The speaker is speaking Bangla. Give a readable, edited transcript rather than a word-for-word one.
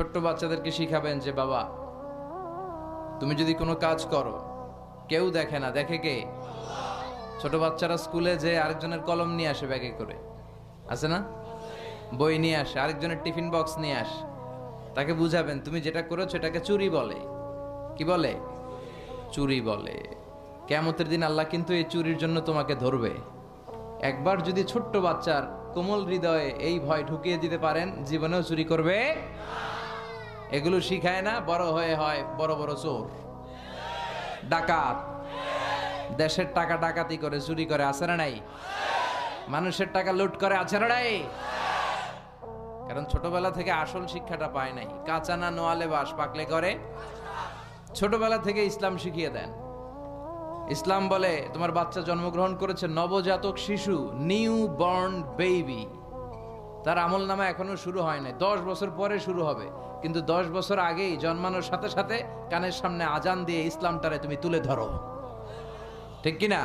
ছোট্ট বাচ্চাদেরকে শিখাবেন যে বাবা, তুমি যদি কোনো কাজ করো কেউ দেখে না, দেখে কে? ছোট বাচ্চারা স্কুলে যে আরেকজনের কলম নিয়ে আসে ব্যাগে করে, আছে না? বই নিয়ে আসে, আরেকজনের টিফিন বক্স নিয়ে আসে। তাকে বুঝাবেন তুমি যেটা করেছো এটাকে চুরি বলে। কি বলে? চুরি বলে। কিয়ামতের দিন আল্লাহ কিন্তু এই চুরির জন্য তোমাকে ধরবে। একবার যদি ছোট্ট বাচ্চার কোমল হৃদয়ে এই ভয় ঢুকিয়ে দিতে পারেন, জীবনেও চুরি করবে। এগুলো শিখায় না, বড় হয়ে হয় বড় বড় চোর, ডাকাত। দেশের টাকা ডাকাতি করে, চুরি করে, আছে না নাই? মানুষের টাকা লুট করে, আছে না নাই? কারণ ছোটবেলা থেকে আসল শিক্ষাটা পায় নাই। কাঁচা না নোয়ালে বাস, পাকলে করে। ছোটবেলা থেকে ইসলাম শিখিয়ে দেন। ইসলাম বলে তোমার বাচ্চা জন্মগ্রহণ করেছে, নবজাতক শিশু, নিউ বর্ন বেবি, তার আমল নামা এখনো শুরু হয় নাই, 10 বছর পরে শুরু হবে। কিন্তু 10 বছর আগেই জন্মানোর সাথে সাথে কানের সামনে আজান দিয়ে ইসলামটারে তুমি তুলে ধরো, ঠিক কিনা?